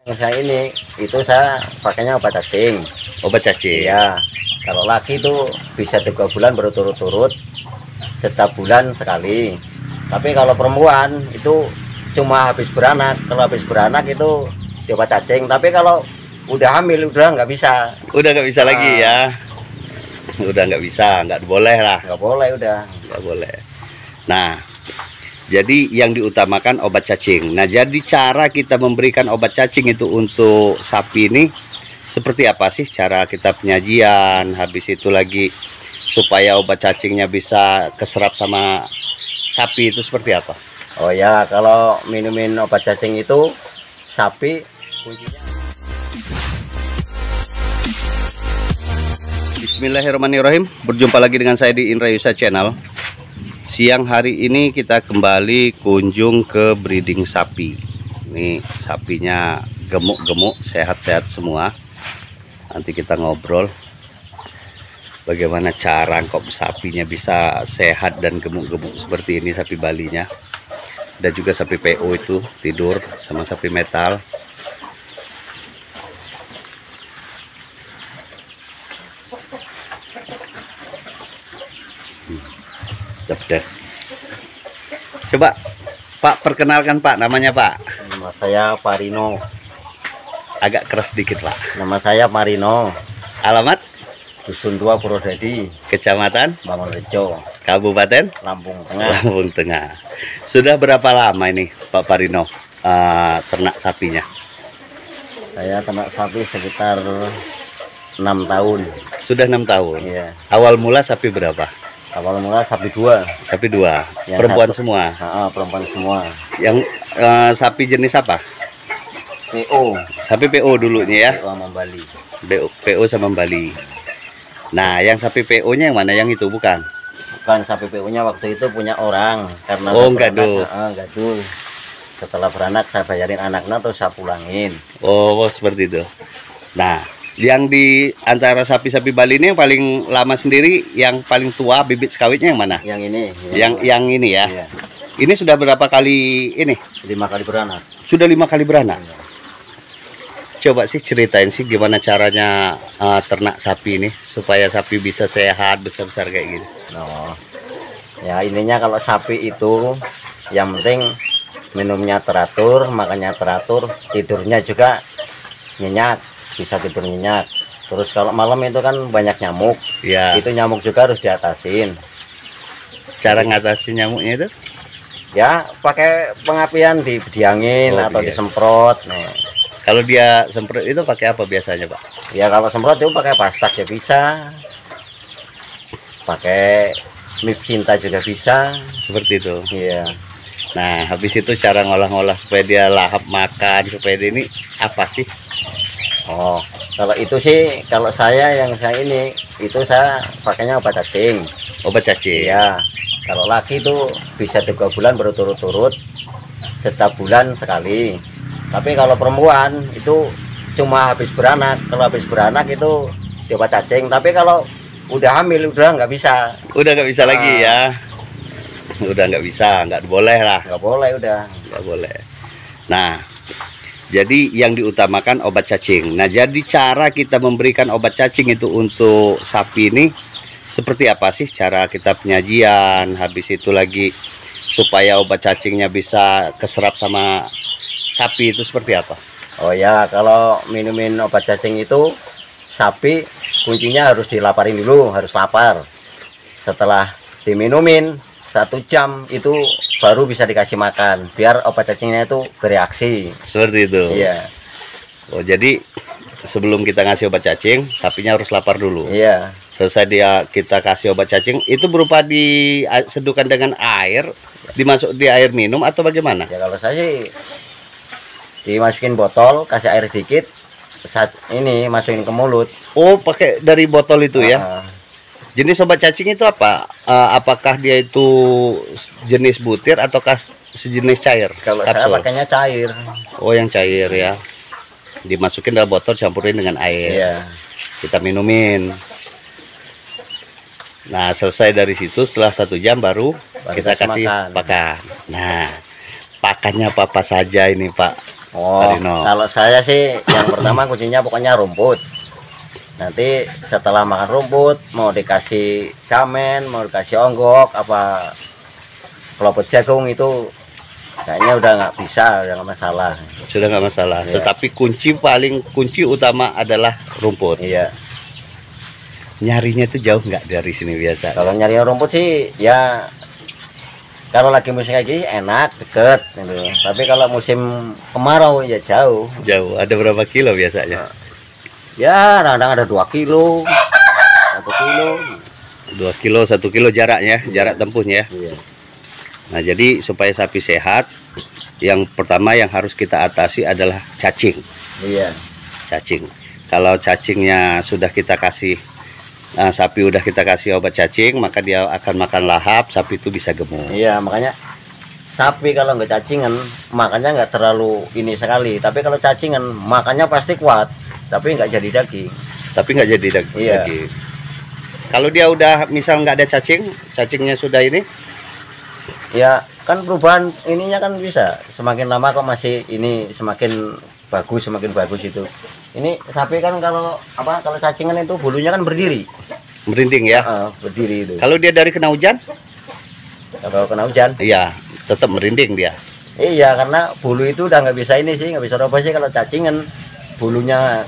Saya ini itu saya pakainya obat cacing. Obat cacing. Iya. Kalau laki itu bisa 3 bulan berturut-turut, setiap bulan sekali. Tapi kalau perempuan itu cuma habis beranak. Kalau habis beranak itu di obat cacing. Tapi kalau udah hamil udah nggak bisa. Udah nggak bisa lagi ya. Udah nggak bisa, nggak boleh lah. Nggak boleh udah. Nggak boleh. Nah, jadi yang diutamakan obat cacing. Nah, jadi cara kita memberikan obat cacing itu untuk sapi ini seperti apa sih cara kita penyajian? Habis itu lagi supaya obat cacingnya bisa keserap sama sapi itu seperti apa? Oh ya, kalau minumin obat cacing itu sapi kuncinya. Bismillahirrahmanirrahim. Berjumpa lagi dengan saya di Indra Yusa Channel. Siang hari ini kita kembali kunjung ke breeding sapi. Ini sapinya gemuk-gemuk, sehat-sehat semua. Nanti kita ngobrol bagaimana cara kok sapinya bisa sehat dan gemuk-gemuk seperti ini, sapi Balinya. Dan juga sapi PO itu tidur sama sapi metal. Deh. Coba Pak perkenalkan Pak, namanya Pak. Nama saya Parino. Agak keras dikit Pak. Nama saya Parino. Alamat? Dusun 2 Purwodadi, Kecamatan Bangunrejo, Kabupaten Lampung Tengah. Lampung Tengah. Sudah berapa lama ini Pak Parino ternak sapinya? Saya ternak sapi sekitar 6 tahun. Sudah 6 tahun. Iya. Awal mula sapi berapa? Awal mula sapi 2. Sapi 2. Yang Perempuan satu, semua. perempuan semua. Yang sapi jenis apa? PO. Sapi PO dulunya ya. PO sama Bali. PO sama Bali. Nah, yang sapi PO-nya yang mana? Yang itu bukan? Bukan, sapi PO-nya waktu itu punya orang karena Oh, saya gaduh. beranak, gaduh. Setelah beranak saya bayarin anaknya terus saya pulangin. Oh, seperti itu. Nah, yang di antara sapi-sapi Bali ini yang paling lama sendiri, yang paling tua bibit sekawitnya yang mana? Yang ini. Yang ini ya. Iya. Ini sudah berapa kali ini? 5 kali beranak. Sudah 5 kali beranak. Iya. Coba sih ceritain sih gimana caranya ternak sapi ini supaya sapi bisa sehat besar-besar kayak gini. Oh. Ya ininya kalau sapi itu yang penting minumnya teratur, makannya teratur, tidurnya juga nyenyak, bisa tidur nyenyak. Terus kalau malam itu kan banyak nyamuk. Ya. Itu nyamuk juga harus diatasin. Cara ngatasi nyamuknya itu? Ya pakai pengapian diangin atau iya. disemprot. Nah, Kalau dia semprot itu pakai apa biasanya, Pak? ya kalau semprot itu pakai pastak ya bisa. Pakai mip cinta juga bisa. Seperti itu. Iya. Nah, habis itu cara ngolah-ngolah supaya dia lahap makan, supaya dia ini apa sih? Oh, kalau itu sih, kalau saya ini itu saya pakainya obat cacing. Obat cacing. Iya. Kalau laki itu bisa 3 bulan berturut-turut, setiap bulan sekali. Tapi kalau perempuan itu cuma habis beranak. Kalau habis beranak itu di obat cacing. Tapi kalau udah hamil udah nggak bisa. Udah nggak bisa lagi ya. Udah nggak bisa, nggak boleh lah. Nggak boleh udah. Nggak boleh. Nah, jadi yang diutamakan obat cacing. Nah, jadi cara kita memberikan obat cacing itu untuk sapi ini seperti apa sih cara kita penyajian? Habis itu lagi supaya obat cacingnya bisa keserap sama sapi itu seperti apa? Oh ya, kalau minumin obat cacing itu sapi kuncinya harus dilaparin dulu, harus lapar. Setelah diminumin 1 jam itu baru bisa dikasih makan, biar obat cacingnya itu bereaksi. Seperti itu. Iya. Oh, jadi sebelum kita ngasih obat cacing, sapinya harus lapar dulu. Iya. Selesai kita kasih obat cacing, itu berupa diseduhkan dengan air, dimasuk di air minum atau bagaimana? Ya kalau saya sih dimasukin botol, kasih air sedikit, saat ini masukin ke mulut. Oh, pakai dari botol itu ya? Ah, Jenis obat cacing itu apa? Apakah dia itu jenis butir ataukah sejenis cair? kalau saya Kapsul? pakainya cair. Oh, yang cair ya. Dimasukin dalam botol, campurin dengan air. Iya. Kita minumin. Nah, selesai dari situ setelah 1 jam baru kita kasih makan. pakan. Nah, pakannya apa saja ini, Pak? Oh, Pak Rino? kalau saya sih yang pertama kuncinya pokoknya rumput. Nanti setelah makan rumput mau dikasih kamen, mau dikasih onggok, apa kelopot jagung itu kayaknya udah nggak bisa, udah nggak masalah. Sudah nggak masalah. Iya. Tetapi kunci utama adalah rumput. Iya. Nyarinya itu jauh nggak dari sini biasa? Kalau nyari rumput sih ya kalau lagi musim kayak gini enak, deket gitu. Tapi kalau musim kemarau ya jauh. Jauh. Ada berapa kilo biasanya? Ya kadang ada 2 kilo, 1 kilo. 2 kilo, 1 kilo jaraknya, jarak tempuhnya. Iya. Nah, jadi supaya sapi sehat, yang pertama yang harus kita atasi adalah cacing. Iya. Cacing. Kalau cacingnya sudah kita kasih, sapi udah kita kasih obat cacing, maka dia akan makan lahap, sapi itu bisa gemuk. Iya, makanya sapi kalau nggak cacingan makannya nggak terlalu ini sekali. Tapi kalau cacingan makannya pasti kuat, tapi nggak jadi daging. Tapi nggak jadi daging. Iya. Kalau dia udah misal nggak ada cacing, cacingnya sudah ini, Ya kan perubahan ininya kan bisa semakin lama kok masih ini semakin bagus itu. Ini sapi kan kalau cacingan itu bulunya kan berdiri. merinding ya. Berdiri itu. Kalau dia dari kena hujan, Kalau kena hujan, iya tetap merinding dia. iya karena bulu itu udah nggak bisa ini sih, nggak bisa robah sih kalau cacingan bulunya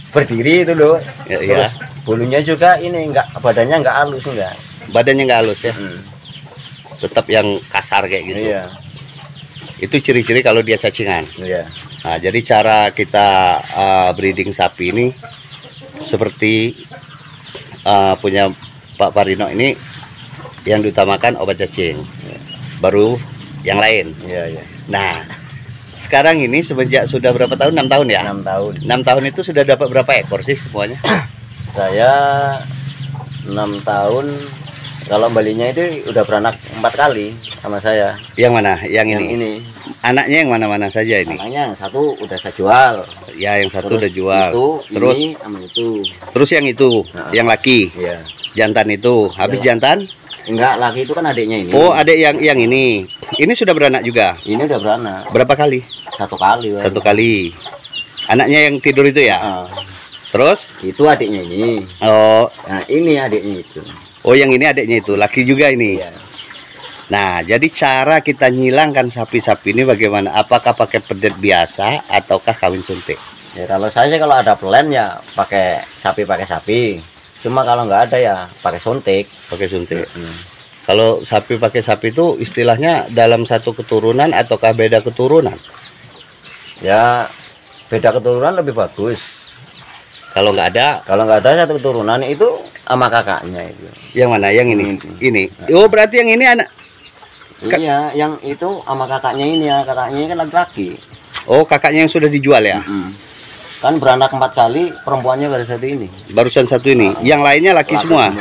berdiri itu loh. Ya, Terus iya. bulunya juga ini nggak, badannya nggak halus enggak. Badannya nggak halus ya, tetap yang kasar kayak gitu. Iya. Itu ciri-ciri kalau dia cacingan. Iya. Nah, jadi cara kita breeding sapi ini seperti punya Pak Parino ini, yang diutamakan obat cacing, baru yang lain. Iya. Nah, sekarang ini semenjak sudah berapa tahun? 6 tahun ya? 6 tahun. 6 tahun itu sudah dapat berapa ekor sih semuanya? Saya 6 tahun. Kalau balinya itu udah beranak 4 kali sama saya. Yang mana? Yang Yang ini? ini. Anaknya yang mana-mana saja ini? Anaknya yang satu udah saya jual. Ya, yang satu Terus udah jual. Itu, Terus ini sama itu. terus yang itu, Nah. yang laki, Iya. jantan itu. Habis Iya. jantan? Enggak, laki itu kan adiknya ini. Oh, adek yang ini. Ini sudah beranak juga. Ini udah beranak Berapa kali? 1 kali. Bang. 1 kali. Anaknya yang tidur itu ya? Ah, Terus? itu adiknya ini. Oh, Nah, ini adiknya itu. oh yang ini adiknya itu, laki juga ini. Iya. Nah, jadi cara kita nyilangkan sapi-sapi ini bagaimana? Apakah pakai pedet biasa ataukah kawin suntik? Ya kalau saya sih kalau ada plan ya pakai sapi. Cuma kalau nggak ada ya pakai suntik. Pakai suntik. Kalau sapi pakai sapi itu istilahnya dalam satu keturunan ataukah beda keturunan? Ya beda keturunan lebih bagus. Kalau nggak ada, Kalau nggak ada satu keturunan itu sama kakaknya itu. yang mana? Yang ini? Ini. Nah. Oh, berarti yang ini anak. Iya, yang itu sama kakaknya ini ya, kakaknya ini kan laki-laki. Oh, kakaknya yang sudah dijual ya? Kan beranak 4 kali, perempuannya baru satu ini. Barusan satu ini. Yang lainnya laki semua.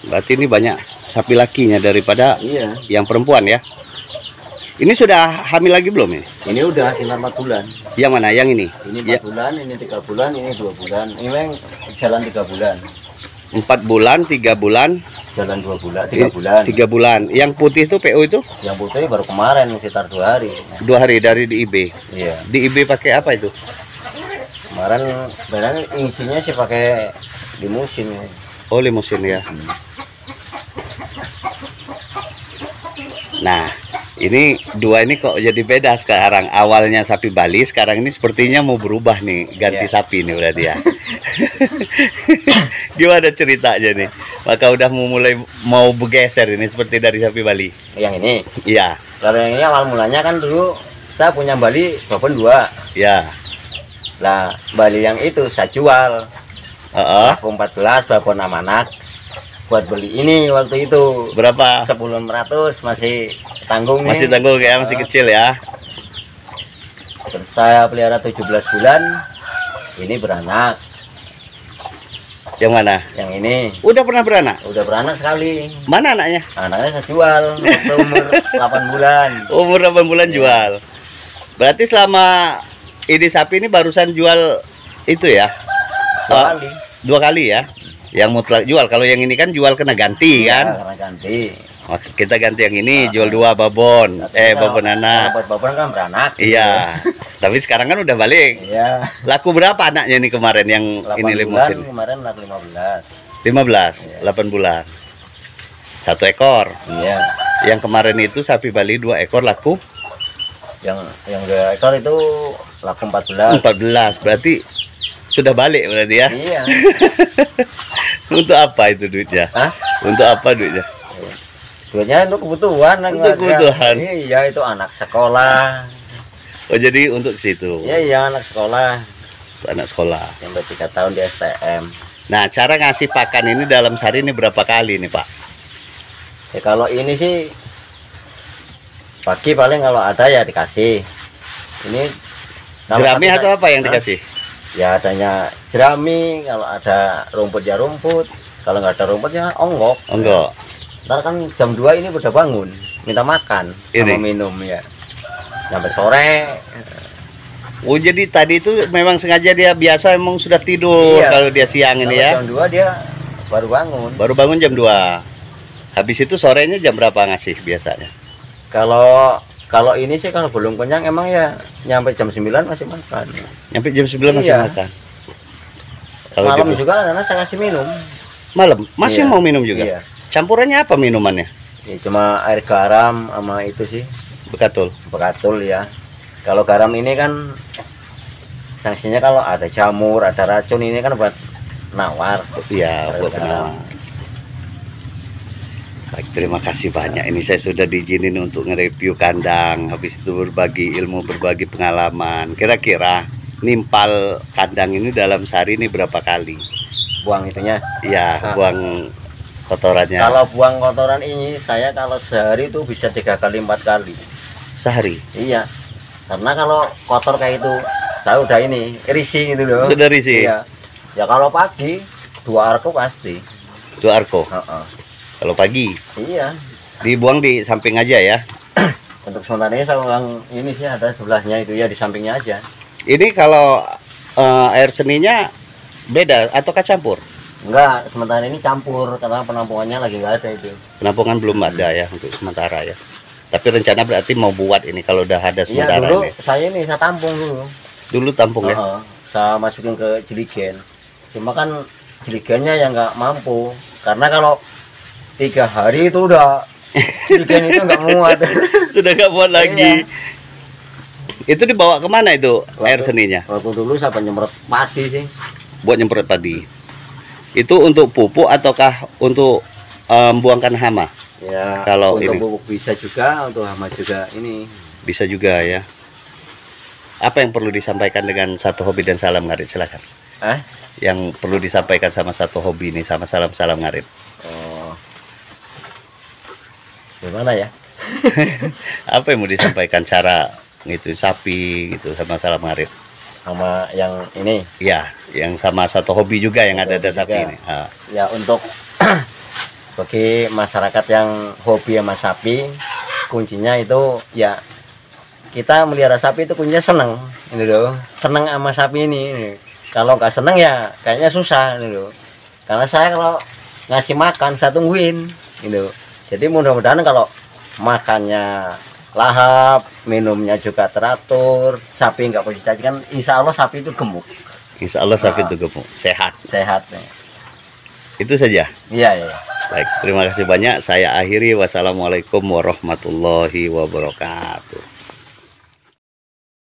Berarti ini banyak sapi lakinya daripada Iya. yang perempuan ya. Ini sudah hamil lagi belum ini? Ini udah sekitar 4 bulan. Yang mana? Yang ini? Ini 4 Ya, bulan, ini 3 bulan, ini 2 bulan. Ini yang jalan 3 bulan. 4 bulan, 3 bulan, Jalan 2 bulan, 3 bulan. 3 bulan. Yang putih itu PO itu Yang putih baru kemarin sekitar 2 hari. 2 hari dari DIB. Iya. DIB pakai apa itu? Kemarin sebenarnya isinya sih pakai limusin. Oh, limusin ya. Nah, ini dua ini kok jadi beda sekarang. Awalnya sapi Bali, sekarang ini sepertinya mau berubah nih, ganti Iya. sapi nih berarti ya. Gimana ceritanya nih? Maka udah mau bergeser ini seperti dari sapi Bali. Yang ini. Iya, Kalau yang ini awal mulanya kan dulu saya punya Bali babon 2. ya. Lah, Bali yang itu saya jual. Aku 14 babon amanat. Buat beli ini waktu itu Berapa? 10.600 masih tanggung nih. Masih tanggung ya, masih kecil ya. Terus saya pelihara 17 bulan. Ini beranak. Yang mana? Yang ini Udah pernah beranak? udah beranak sekali. Mana anaknya? Anaknya saya jual waktu umur 8 bulan. Umur 8 bulan jual. Berarti selama ini sapi ini barusan jual itu ya? 2 kali. 2 kali ya? Yang mutlak jual. Kalau yang ini kan jual kena ganti Iya, kan? karena ganti. Kita ganti yang ini, jual 2 babon. Babon anak. Buat babon kan beranak. Iya. Tapi sekarang kan udah balik. Iya. Laku berapa anaknya ini kemarin yang 8 ini bulan, limusin? kemarin laku 15. 15, 8 bulan. 1 ekor. Iya. Yang kemarin itu sapi Bali 2 ekor laku? Yang 2 ekor itu laku 14. 14. Berarti sudah balik berarti ya? Iya. Untuk apa itu duitnya? Hah? Untuk apa duitnya? Duitnya untuk kebutuhan. Untuk kebutuhan. Iya, itu anak sekolah. Oh, jadi untuk situ. Iya, anak sekolah. Untuk anak sekolah. Yang udah 3 tahun di STM. Nah, cara ngasih pakan ini dalam sehari ini berapa kali nih, Pak? Ya kalau ini sih pagi paling kalau ada ya dikasih. Ini Jerami atau apa yang dikasih? Ya adanya jerami, kalau ada rumput ya rumput, kalau nggak ada rumput ya onggok. Onggok. Ntar kan jam 2 ini udah bangun, minta makan sama minum ya. Sampai sore. Oh, jadi tadi itu memang sengaja dia biasa emang sudah tidur kalau dia siang ini ya. Jam 2 dia baru bangun. Baru bangun jam 2. Habis itu sorenya jam berapa ngasih biasanya? Kalau ini sih kalau belum kenyang emang ya nyampe jam 9 masih makan. Nyampe jam 9 masih makan. Kalau malam juga karena saya kasih minum. Malam masih mau minum juga? Iya. Campurannya apa minumannya? Ya, cuma air garam sama itu sih. Bekatul. Bekatul ya. Kalau garam ini kan sanksinya kalau ada jamur, ada racun, ini kan buat nawar. Iya, buat nawar. Baik, terima kasih banyak. Ini saya sudah diizinin untuk nge-review kandang. Habis itu berbagi ilmu, berbagi pengalaman. Kira-kira nimpal kandang ini dalam sehari ini berapa kali? Buang itunya? Iya, buang kotorannya. Kalau buang kotoran ini, saya kalau sehari itu bisa 3 kali 4 kali. Sehari? Iya. Karena kalau kotor kayak itu, saya udah ini risih gitu loh. Sudah risih? Iya. Ya kalau pagi 2 arko pasti. 2 arko? Kalau pagi? Iya. Dibuang di samping aja ya? Untuk sementara ini saya ini sih ada sebelahnya itu ya, di sampingnya aja. Ini kalau air seninya beda ataukah campur? Enggak, sementara ini campur karena penampungannya lagi nggak ada itu. Penampungan belum ada ya untuk sementara ya. Tapi rencana berarti mau buat ini kalau udah ada sementara. Iya, dulu ini. saya tampung dulu. Dulu tampung ya? Saya masukin ke jeligen. Cuma kan jeligennya yang nggak mampu. Karena kalau 3 hari itu udah jeligen itu nggak muat. Sudah nggak muat lagi. Iya. Itu dibawa kemana itu air seninya? Waktu dulu saya nyemprot padi sih. Buat nyemprot padi. Itu untuk pupuk ataukah untuk membuangkan hama? Ya, kalau untuk ini pupuk bisa juga, untuk hama juga ini. Bisa juga ya. Apa yang perlu disampaikan dengan Satu Hobi dan Salam Ngarit? Silakan. Yang perlu disampaikan sama Satu Hobi ini sama salam ngarit. Oh. Gimana ya? Apa yang mau disampaikan cara gitu sapi gitu sama salam ngarit? Sama yang ini? Ya, yang sama Satu Hobi juga yang ada sapi ini. Ya, untuk bagi masyarakat yang hobi sama sapi, kuncinya itu ya kita melihara sapi itu kuncinya seneng, ini loh, seneng sama sapi ini. Kalau nggak seneng ya kayaknya susah, ini loh. Karena saya kalau ngasih makan saya tungguin, gitu. Jadi mudah-mudahan kalau makannya lahap, minumnya juga teratur, sapi nggak punya cacat kan, insya Allah sapi itu gemuk. Insya Allah sapi itu gemuk, sehat. Sehat. Itu saja. Iya, iya. Baik, terima kasih banyak. Saya akhiri. Wassalamualaikum warahmatullahi wabarakatuh.